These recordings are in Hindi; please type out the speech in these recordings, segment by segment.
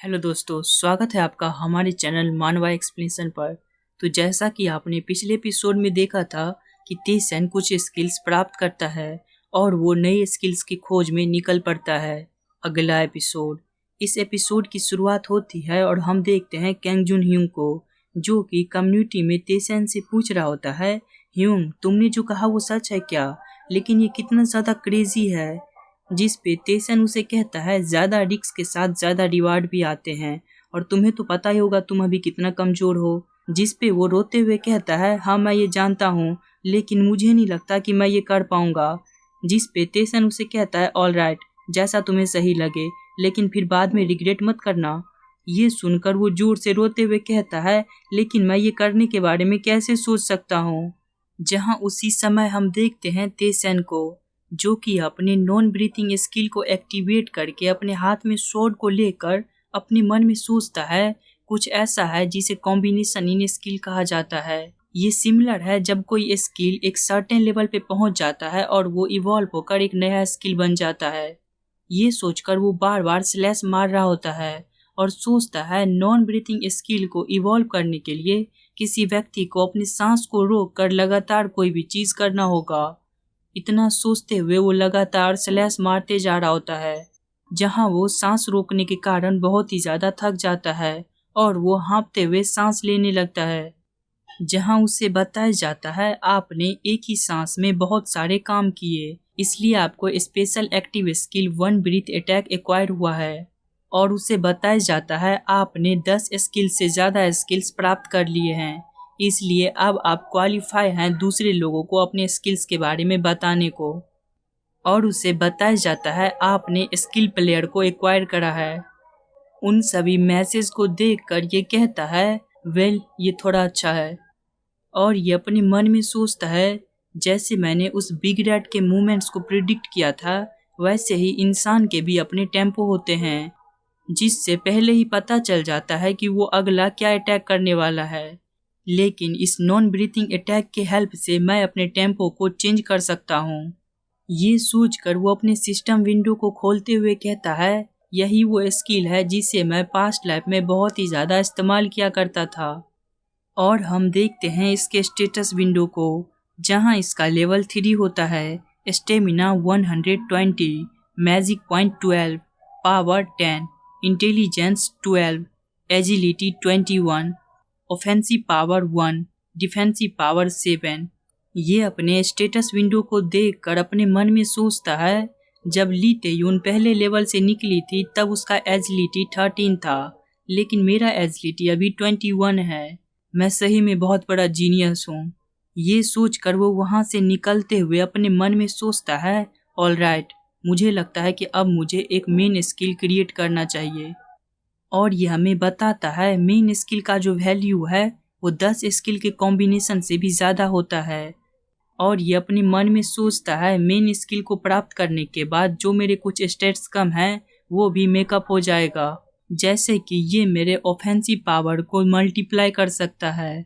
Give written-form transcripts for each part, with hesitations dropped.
हेलो दोस्तों, स्वागत है आपका हमारे चैनल मानवा एक्सप्लेनेशन पर। तो जैसा कि आपने पिछले एपिसोड में देखा था कि तेसन कुछ स्किल्स प्राप्त करता है और वो नई स्किल्स की खोज में निकल पड़ता है। अगला एपिसोड, इस एपिसोड की शुरुआत होती है और हम देखते हैं कैंग जुन ह्यूंग को, जो कि कम्युनिटी में तेसन से पूछ रहा होता है, ह्यूंग तुमने जो कहा वो सच है क्या? लेकिन ये कितना ज़्यादा क्रेजी है। जिस पे तेसन उसे कहता है ज्यादा रिस्क के साथ ज्यादा रिवार्ड भी आते हैं और तुम्हें तो पता ही होगा तुम अभी कितना कमजोर हो। जिस पे वो रोते हुए कहता है हाँ मैं ये जानता हूँ, लेकिन मुझे नहीं लगता कि मैं ये कर पाऊंगा। जिस पे तेसन उसे कहता है ऑल राइट, जैसा तुम्हें सही लगे, लेकिन फिर बाद में रिग्रेट मत करना। ये सुनकर वो जोर से रोते हुए कहता है लेकिन मैं ये करने के बारे में कैसे सोच सकता हूँ। जहाँ उसी समय हम देखते हैं तेसन को, जो कि अपने नॉन ब्रीथिंग स्किल को एक्टिवेट करके अपने हाथ में स्वॉर्ड को लेकर अपने मन में सोचता है कुछ ऐसा है जिसे कॉम्बिनेशन इन स्किल कहा जाता है। ये सिमिलर है जब कोई स्किल एक सर्टेन लेवल पे पहुंच जाता है और वो इवॉल्व होकर एक नया स्किल बन जाता है। ये सोचकर वो बार बार स्लैश मार रहा होता है और सोचता है नॉन ब्रीथिंग स्किल को इवॉल्व करने के लिए किसी व्यक्ति को अपनी सांस को रोक कर लगातार कोई भी चीज करना होगा। इतना सोचते हुए वो लगातार स्लैश मारते जा रहा होता है, जहां वो सांस रोकने के कारण बहुत ही ज्यादा थक जाता है और वो हाँफते हुए सांस लेने लगता है। जहां उसे बताया जाता है आपने एक ही सांस में बहुत सारे काम किए, इसलिए आपको special active skill 1 breath attack acquire हुआ है। और उसे बताया जाता है आपने 10 स्किल से ज्यादा स्किल्स प्राप्त कर लिए हैं, इसलिए अब आप क्वालिफाई हैं दूसरे लोगों को अपने स्किल्स के बारे में बताने को। और उसे बताया जाता है आपने स्किल प्लेयर को एक्वायर करा है। उन सभी मैसेज को देखकर ये कहता है वेल ये थोड़ा अच्छा है। और ये अपने मन में सोचता है जैसे मैंने उस बिग रैट के मूवमेंट्स को प्रिडिक्ट किया था, वैसे ही इंसान के भी अपने टेम्पो होते हैं, जिससे पहले ही पता चल जाता है कि वो अगला क्या अटैक करने वाला है। लेकिन इस नॉन ब्रीथिंग अटैक के हेल्प से मैं अपने टेम्पो को चेंज कर सकता हूँ। ये सोचकर वो अपने सिस्टम विंडो को खोलते हुए कहता है यही वो स्किल है जिसे मैं पास्ट लाइफ में बहुत ही ज़्यादा इस्तेमाल किया करता था। और हम देखते हैं इसके स्टेटस विंडो को, जहां इसका लेवल 3 होता है, stamina 120, magic point 12, power 10, intelligence 12, agility 21, offensive power 1, defensive power 7। ये अपने स्टेटस विंडो को देखकर अपने मन में सोचता है जब ली तेयुन पहले लेवल से निकली थी तब उसका एजिलिटी 13 था, लेकिन मेरा एजिलिटी अभी 21 है। मैं सही में बहुत बड़ा जीनियस हूँ। ये सोचकर वो वहाँ से निकलते हुए अपने मन में सोचता है ऑल राइट, मुझे लगता है कि अब मुझे एक मेन स्किल क्रिएट करना चाहिए। और ये हमें बताता है मेन स्किल का जो वैल्यू है वो 10 स्किल के कॉम्बिनेशन से भी ज़्यादा होता है। और ये अपने मन में सोचता है मेन स्किल को प्राप्त करने के बाद जो मेरे कुछ स्टेट्स कम हैं वो भी मेकअप हो जाएगा, जैसे कि ये मेरे ऑफेंसिव पावर को मल्टीप्लाई कर सकता है।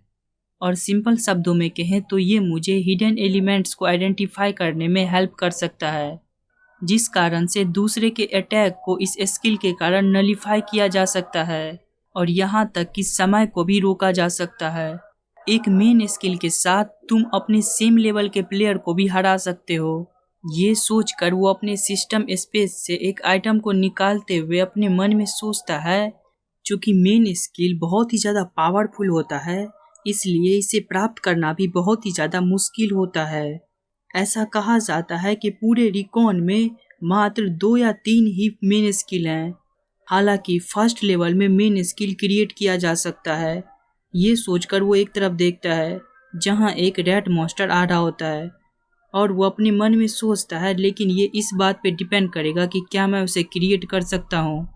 और सिंपल शब्दों में कहें तो ये मुझे हिडन एलिमेंट्स को आइडेंटिफाई करने में हेल्प कर सकता है, जिस कारण से दूसरे के अटैक को इस स्किल के कारण नलीफाई किया जा सकता है और यहाँ तक कि समय को भी रोका जा सकता है। एक मेन स्किल के साथ तुम अपने सेम लेवल के प्लेयर को भी हरा सकते हो। ये सोचकर वो अपने सिस्टम स्पेस से एक आइटम को निकालते हुए अपने मन में सोचता है चूँकि मेन स्किल बहुत ही ज़्यादा पावरफुल होता है, इसलिए इसे प्राप्त करना भी बहुत ही ज़्यादा मुश्किल होता है। ऐसा कहा जाता है कि पूरे रिकॉन में मात्र 2 या 3 ही मेन स्किल हैं, हालांकि फर्स्ट लेवल में मेन स्किल क्रिएट किया जा सकता है। ये सोचकर वो एक तरफ देखता है जहां एक रैट मॉन्स्टर आ रहा होता है और वो अपने मन में सोचता है लेकिन ये इस बात पे डिपेंड करेगा कि क्या मैं उसे क्रिएट कर सकता हूँ।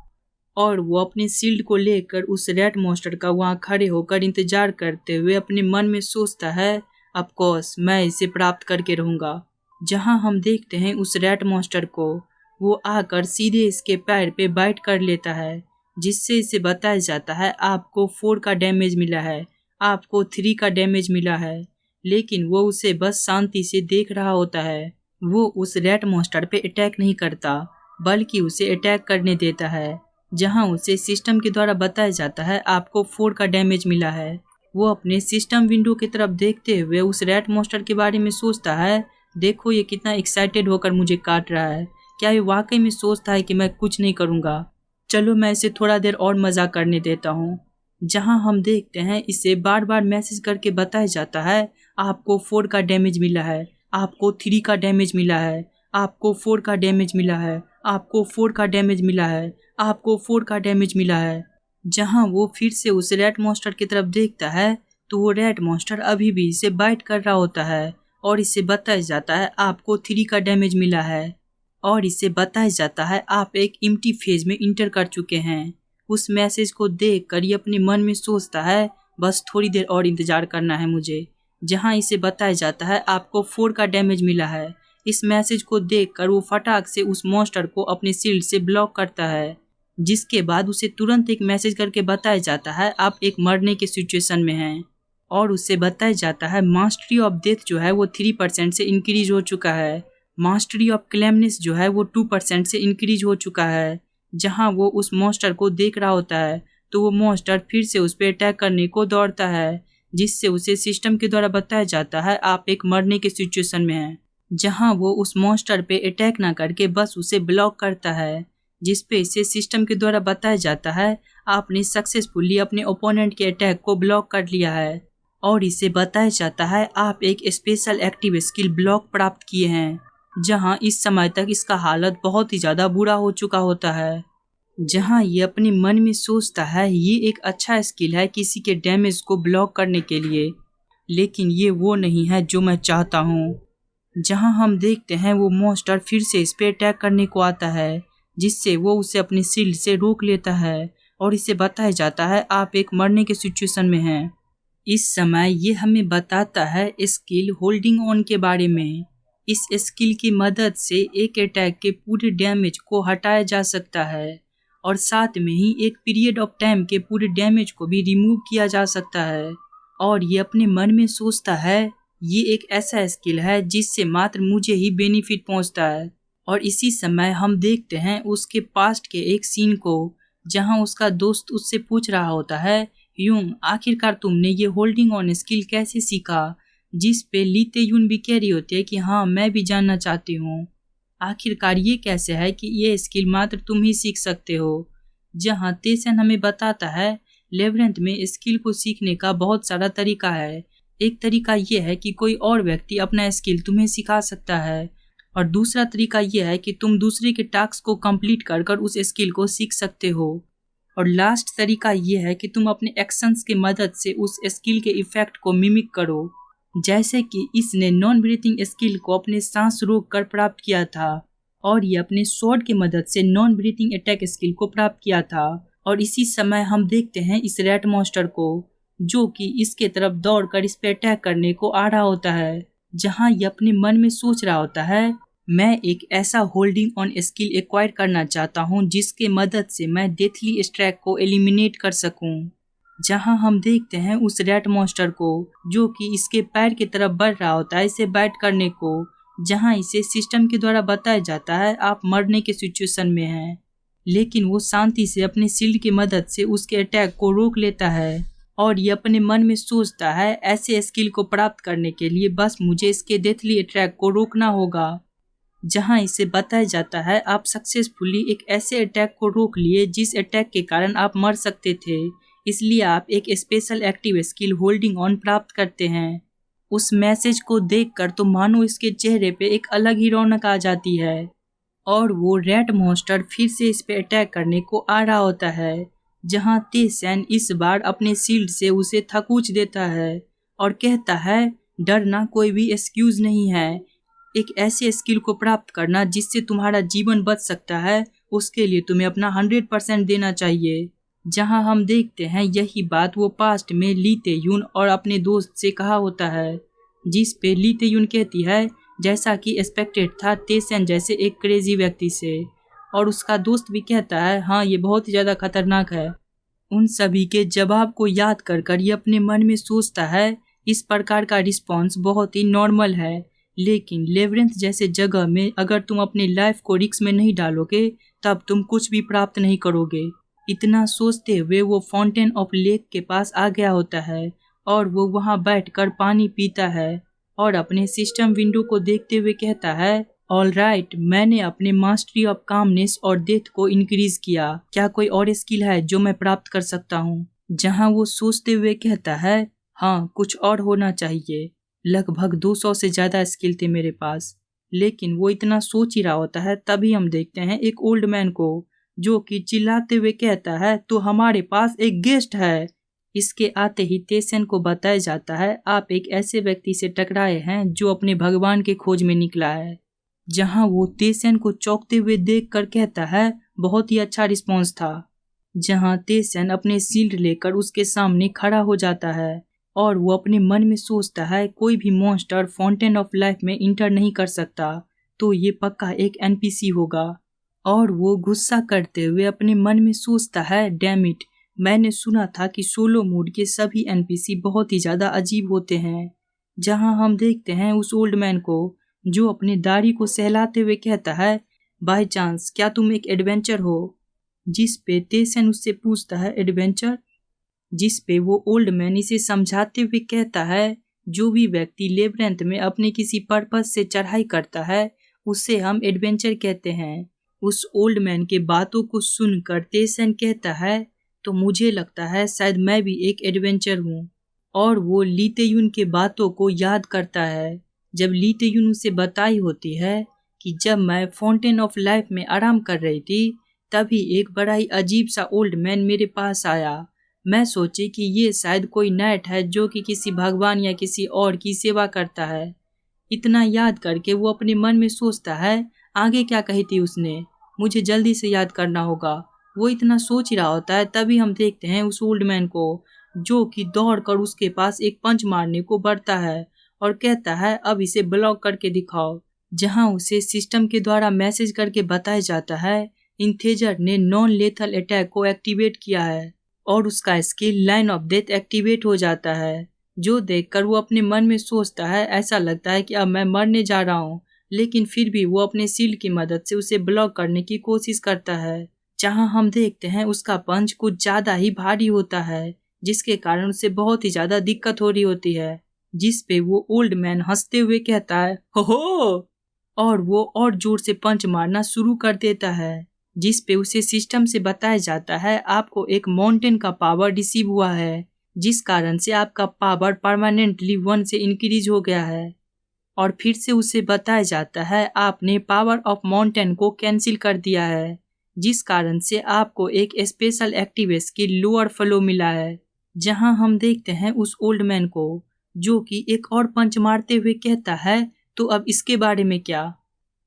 और वो अपने शील्ड को लेकर उस रैट मॉन्स्टर का वहाँ खड़े होकर इंतजार करते हुए अपने मन में सोचता है ऑफ कोर्स मैं इसे प्राप्त करके रहूँगा। जहाँ हम देखते हैं उस रैट मॉन्स्टर को, वो आकर सीधे इसके पैर पे बाइट कर लेता है, जिससे इसे बताया जाता है आपको 4 का डैमेज मिला है, आपको 3 का डैमेज मिला है। लेकिन वो उसे बस शांति से देख रहा होता है। वो उस रैट मॉन्स्टर पे अटैक नहीं करता, बल्कि उसे अटैक करने देता है। जहां उसे सिस्टम के द्वारा बताया जाता है आपको 4 का डैमेज मिला है। वो अपने सिस्टम विंडो की तरफ देखते हुए उस रैट मॉन्स्टर के बारे में सोचता है, देखो ये कितना एक्साइटेड होकर मुझे काट रहा है, क्या ये वाकई में सोचता है कि मैं कुछ नहीं करूँगा, चलो मैं इसे थोड़ा देर और मजाक करने देता हूँ। जहां हम देखते हैं इसे बार बार मैसेज करके बताया जाता है आपको 4 का डैमेज मिला है, आपको 3 का डैमेज मिला है, आपको 4 का डैमेज मिला है, आपको 4 का डैमेज मिला है, आपको 4 का डैमेज मिला है। जहां वो फिर से उस रैट मॉन्स्टर की तरफ देखता है तो वो रैट मॉन्स्टर अभी भी इसे बाइट कर रहा होता है और इसे बताया जाता है आपको 3 का डैमेज मिला है और इसे बताया जाता है आप एक एम्प्टी फेज में इंटर कर चुके हैं। उस मैसेज को देखकर ये अपने मन में सोचता है बस थोड़ी देर और इंतजार करना है मुझे। जहां इसे बताया जाता है आपको 4 का डैमेज मिला है। इस मैसेज को देखकर वो फटाक से उस मॉन्स्टर को अपने शील्ड से ब्लॉक करता है, जिसके बाद उसे तुरंत एक मैसेज करके बताया जाता है आप एक मरने के सिचुएशन में हैं और उसे बताया जाता है मास्टरी ऑफ डेथ जो है वो 3% से इंक्रीज हो चुका है, मास्टरी ऑफ क्लेमनेस जो है वो 2% से इंक्रीज हो चुका है। जहां वो उस मॉन्स्टर को देख रहा होता है तो वो मॉन्स्टर फिर से उस पर अटैक करने को दौड़ता है, जिससे उसे सिस्टम के द्वारा बताया जाता है आप एक मरने के सिचुएशन में हैं। जहां वो उस मॉन्स्टर पे अटैक ना करके बस उसे ब्लॉक करता है, जिस पे इसे सिस्टम के द्वारा बताया जाता है आपने सक्सेसफुली अपने ओपोनेंट के अटैक को ब्लॉक कर लिया है और इसे बताया जाता है आप एक स्पेशल एक्टिव स्किल ब्लॉक प्राप्त किए हैं। जहां इस समय तक इसका हालत बहुत ही ज़्यादा बुरा हो चुका होता है। जहां ये अपने मन में सोचता है ये एक अच्छा स्किल है किसी के डैमेज को ब्लॉक करने के लिए, लेकिन ये वो नहीं है जो मैं चाहता हूँ। जहां हम देखते हैं वो मॉन्स्टर फिर से इस पे अटैक करने को आता है, जिससे वो उसे अपनी शील्ड से रोक लेता है और इसे बताया जाता है आप एक मरने के सिचुएशन में हैं। इस समय ये हमें बताता है स्किल होल्डिंग ऑन के बारे में। इस स्किल की मदद से एक अटैक के पूरे डैमेज को हटाया जा सकता है और साथ में ही एक पीरियड ऑफ टाइम के पूरे डैमेज को भी रिमूव किया जा सकता है। और ये अपने मन में सोचता है ये एक ऐसा स्किल है जिससे मात्र मुझे ही बेनिफिट पहुंचता है। और इसी समय हम देखते हैं उसके पास्ट के एक सीन को, जहां उसका दोस्त उससे पूछ रहा होता है यून आखिरकार तुमने ये होल्डिंग ऑन स्किल कैसे सीखा, जिस पे ली तेयुन भी कह रही होती है कि हाँ मैं भी जानना चाहती हूँ, आखिरकार ये कैसे है कि ये स्किल मात्र तुम ही सीख सकते हो। जहाँ तेसन हमें बताता है लेवरेंथ में स्किल को सीखने का बहुत सारा तरीका है। एक तरीका ये है कि कोई और व्यक्ति अपना स्किल तुम्हें सिखा सकता है और दूसरा तरीका ये है कि तुम दूसरे के टास्क को कंप्लीट कर कर उस स्किल को सीख सकते हो और लास्ट तरीका ये है कि तुम अपने एक्शंस की मदद से उस स्किल के इफेक्ट को मिमिक करो, जैसे कि इसने नॉन ब्रीथिंग स्किल को अपने सांस रोक कर प्राप्त किया था और ये अपने स्वॉर्ड की मदद से नॉन ब्रीथिंग अटैक स्किल को प्राप्त किया था। और इसी समय हम देखते हैं इस रैट मॉन्स्टर को जो कि इसके तरफ दौड़कर इस पे अटैक करने को आ रहा होता है, जहां ये अपने मन में सोच रहा होता है मैं एक ऐसा होल्डिंग ऑन स्किल एक्वायर करना चाहता हूं जिसके मदद से मैं डेथली स्ट्रैक को एलिमिनेट कर सकूं। जहां हम देखते हैं उस रैट मॉन्स्टर को जो कि इसके पैर की तरफ बढ़ रहा होता है इसे बाइट करने को, जहां इसे सिस्टम के द्वारा बताया जाता है आप मरने के सिचुएशन में हैं, लेकिन वो शांति से अपने शील्ड की मदद से उसके अटैक को रोक लेता है और ये अपने मन में सोचता है ऐसे स्किल को प्राप्त करने के लिए बस मुझे इसके डेथली अटैक को रोकना होगा। जहां इसे बताया जाता है आप सक्सेसफुली एक ऐसे अटैक को रोक लिए जिस अटैक के कारण आप मर सकते थे, इसलिए आप एक special active skill holding on प्राप्त करते हैं। उस मैसेज को देखकर तो मानो इसके चेहरे पे एक अलग ही रौनक आ जाती है और वो रैट मॉन्स्टर फिर से इस पे अटैक करने को आ रहा होता है, जहां तेसन इस बार अपने शील्ड से उसे थकूच देता है और कहता है डरना कोई भी एक्सक्यूज नहीं है, एक ऐसे स्किल को प्राप्त करना जिससे तुम्हारा जीवन बच सकता है उसके लिए तुम्हें अपना 100% देना चाहिए। जहां हम देखते हैं यही बात वो पास्ट में ली तेयुन और अपने दोस्त से कहा होता है, जिस पे ली तेयुन कहती है जैसा कि एक्सपेक्टेड था तेसन जैसे एक क्रेजी व्यक्ति से, और उसका दोस्त भी कहता है हाँ ये बहुत ही ज़्यादा खतरनाक है। उन सभी के जवाब को याद कर कर ये अपने मन में सोचता है इस प्रकार का रिस्पॉन्स बहुत ही नॉर्मल है, लेकिन लेवरेंथ जैसे जगह में अगर तुम अपनी लाइफ को रिस्क में नहीं डालोगे तब तुम कुछ भी प्राप्त नहीं करोगे। इतना सोचते हुए वो फाउंटेन ऑफ लेक के पास आ गया होता है और वो वहाँ बैठकर पानी पीता है और अपने सिस्टम विंडो को देखते हुए कहता है, ऑल राइट, मैंने अपने मास्टरी ऑफ कामनेस और डेथ को इंक्रीज किया। क्या कोई और स्किल है जो मैं प्राप्त कर सकता हूँ? जहाँ वो सोचते हुए कहता है, हाँ, कुछ और होना चाहिए। लगभग 200 से ज़्यादा स्किल थे मेरे पास। लेकिन वो इतना सोच ही रहा होता है, तभी हम देखते हैं एक ओल्ड मैन को जो कि चिल्लाते हुए कहता है, तो हमारे पास एक गेस्ट है। इसके आते ही तेसन को बताया जाता है, आप एक ऐसे व्यक्ति से टकराए हैं जो अपने भगवान के खोज में निकला है। जहां वो तेसन को चौंकते हुए देखकर कहता है, बहुत ही अच्छा रिस्पॉन्स था। जहां तेसन अपने शील्ड लेकर उसके सामने खड़ा हो जाता है और वो अपने मन में सोचता है, कोई भी मॉन्स्टर फाउंटेन ऑफ लाइफ में इंटर नहीं कर सकता, तो ये पक्का एक एनपीसी होगा। और वो गुस्सा करते हुए अपने मन में सोचता है, डैम इट, मैंने सुना था कि सोलो मोड के सभी एनपीसी बहुत ही ज़्यादा अजीब होते हैं। जहां हम देखते हैं उस ओल्ड मैन को जो अपने दाढ़ी को सहलाते हुए कहता है, बाय चांस क्या तुम एक एडवेंचर हो? जिस पे तेसन उससे पूछता है, एडवेंचर? जिस पे वो ओल्ड मैन इसे समझाते हुए कहता है, जो भी व्यक्ति लेबरेंथ में अपने किसी पर्पस से चढ़ाई करता है उसे हम एडवेंचर कहते हैं। उस ओल्ड मैन के बातों को सुनकर तेसन कहता है, तो मुझे लगता है शायद मैं भी एक एडवेंचर हूँ। और वो ली तेयुन के बातों को याद करता है, जब ली तेयुन उसे बताई होती है कि जब मैं फाउंटेन ऑफ लाइफ में आराम कर रही थी तभी एक बड़ा ही अजीब सा ओल्ड मैन मेरे पास आया। मैं सोची कि ये शायद कोई नाइट है जो कि किसी भगवान या किसी और की सेवा करता है। इतना याद करके वो अपने मन में सोचता है, आगे क्या कही थी उसने, मुझे जल्दी से याद करना होगा। वो इतना सोच ही रहा होता है, तभी हम देखते हैं उस ओल्ड मैन को जो कि दौड़कर उसके पास एक पंच मारने को बढ़ता है और कहता है, अब इसे ब्लॉक करके दिखाओ। जहां उसे सिस्टम के द्वारा मैसेज करके बताया जाता है, इंथेजर ने नॉन लेथल अटैक को एक्टिवेट किया है और उसका skill line of death activate हो जाता है। जो देखकर वो अपने मन में सोचता है, ऐसा लगता है कि अब मैं मरने जा रहा हूँ, लेकिन फिर भी वो अपने शील्ड की मदद से उसे ब्लॉक करने की कोशिश करता है। जहां हम देखते हैं उसका पंच कुछ ज्यादा ही भारी होता है, जिसके कारण उसे बहुत ही ज्यादा दिक्कत हो रही होती है। जिस पे वो ओल्ड मैन हंसते हुए कहता है, हो, और वो और जोर से पंच मारना शुरू कर देता है। जिस पे उसे सिस्टम से बताया जाता है, आपको एक माउंटेन का पावर रिसीव हुआ है, जिस कारण से आपका पावर परमानेंटली 1 से इंक्रीज हो गया है। और फिर से उसे बताया जाता है, आपने पावर ऑफ माउंटेन को कैंसिल कर दिया है, जिस कारण से आपको एक special active skill lower flow मिला है। जहां हम देखते हैं उस ओल्ड मैन को जो कि एक और पंच मारते हुए कहता है, तो अब इसके बारे में क्या?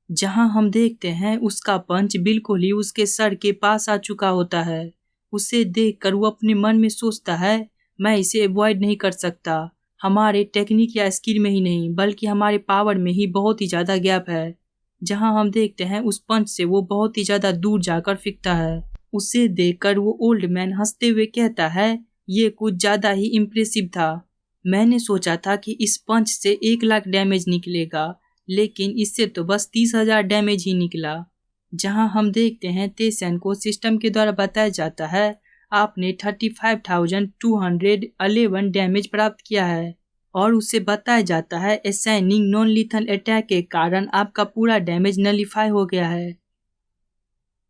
जहां हम देखते हैं उसका पंच बिल्कुल ही उसके सर के पास आ चुका होता है। उसे देखकर वो अपने मन में सोचता है, मैं इसे अवॉइड नहीं कर सकता। हमारे टेक्निक या स्किल में ही नहीं बल्कि हमारे पावर में ही बहुत ही ज़्यादा गैप है। जहां हम देखते हैं उस पंच से वो बहुत ही ज़्यादा दूर जाकर फेंकता है। उसे देखकर वो ओल्ड मैन हंसते हुए कहता है, ये कुछ ज़्यादा ही इम्प्रेसिव था। मैंने सोचा था कि इस पंच से 1 लाख डैमेज निकलेगा, लेकिन इससे तो बस 30,000 डैमेज ही निकला। जहां हम देखते हैं तेसन को सिस्टम के द्वारा बताया जाता है, आपने 35,211 डैमेज प्राप्त किया है और उसे बताया जाता है, असाइनिंग नॉन लीथल अटैक के कारण आपका पूरा डैमेज नलीफाई हो गया है।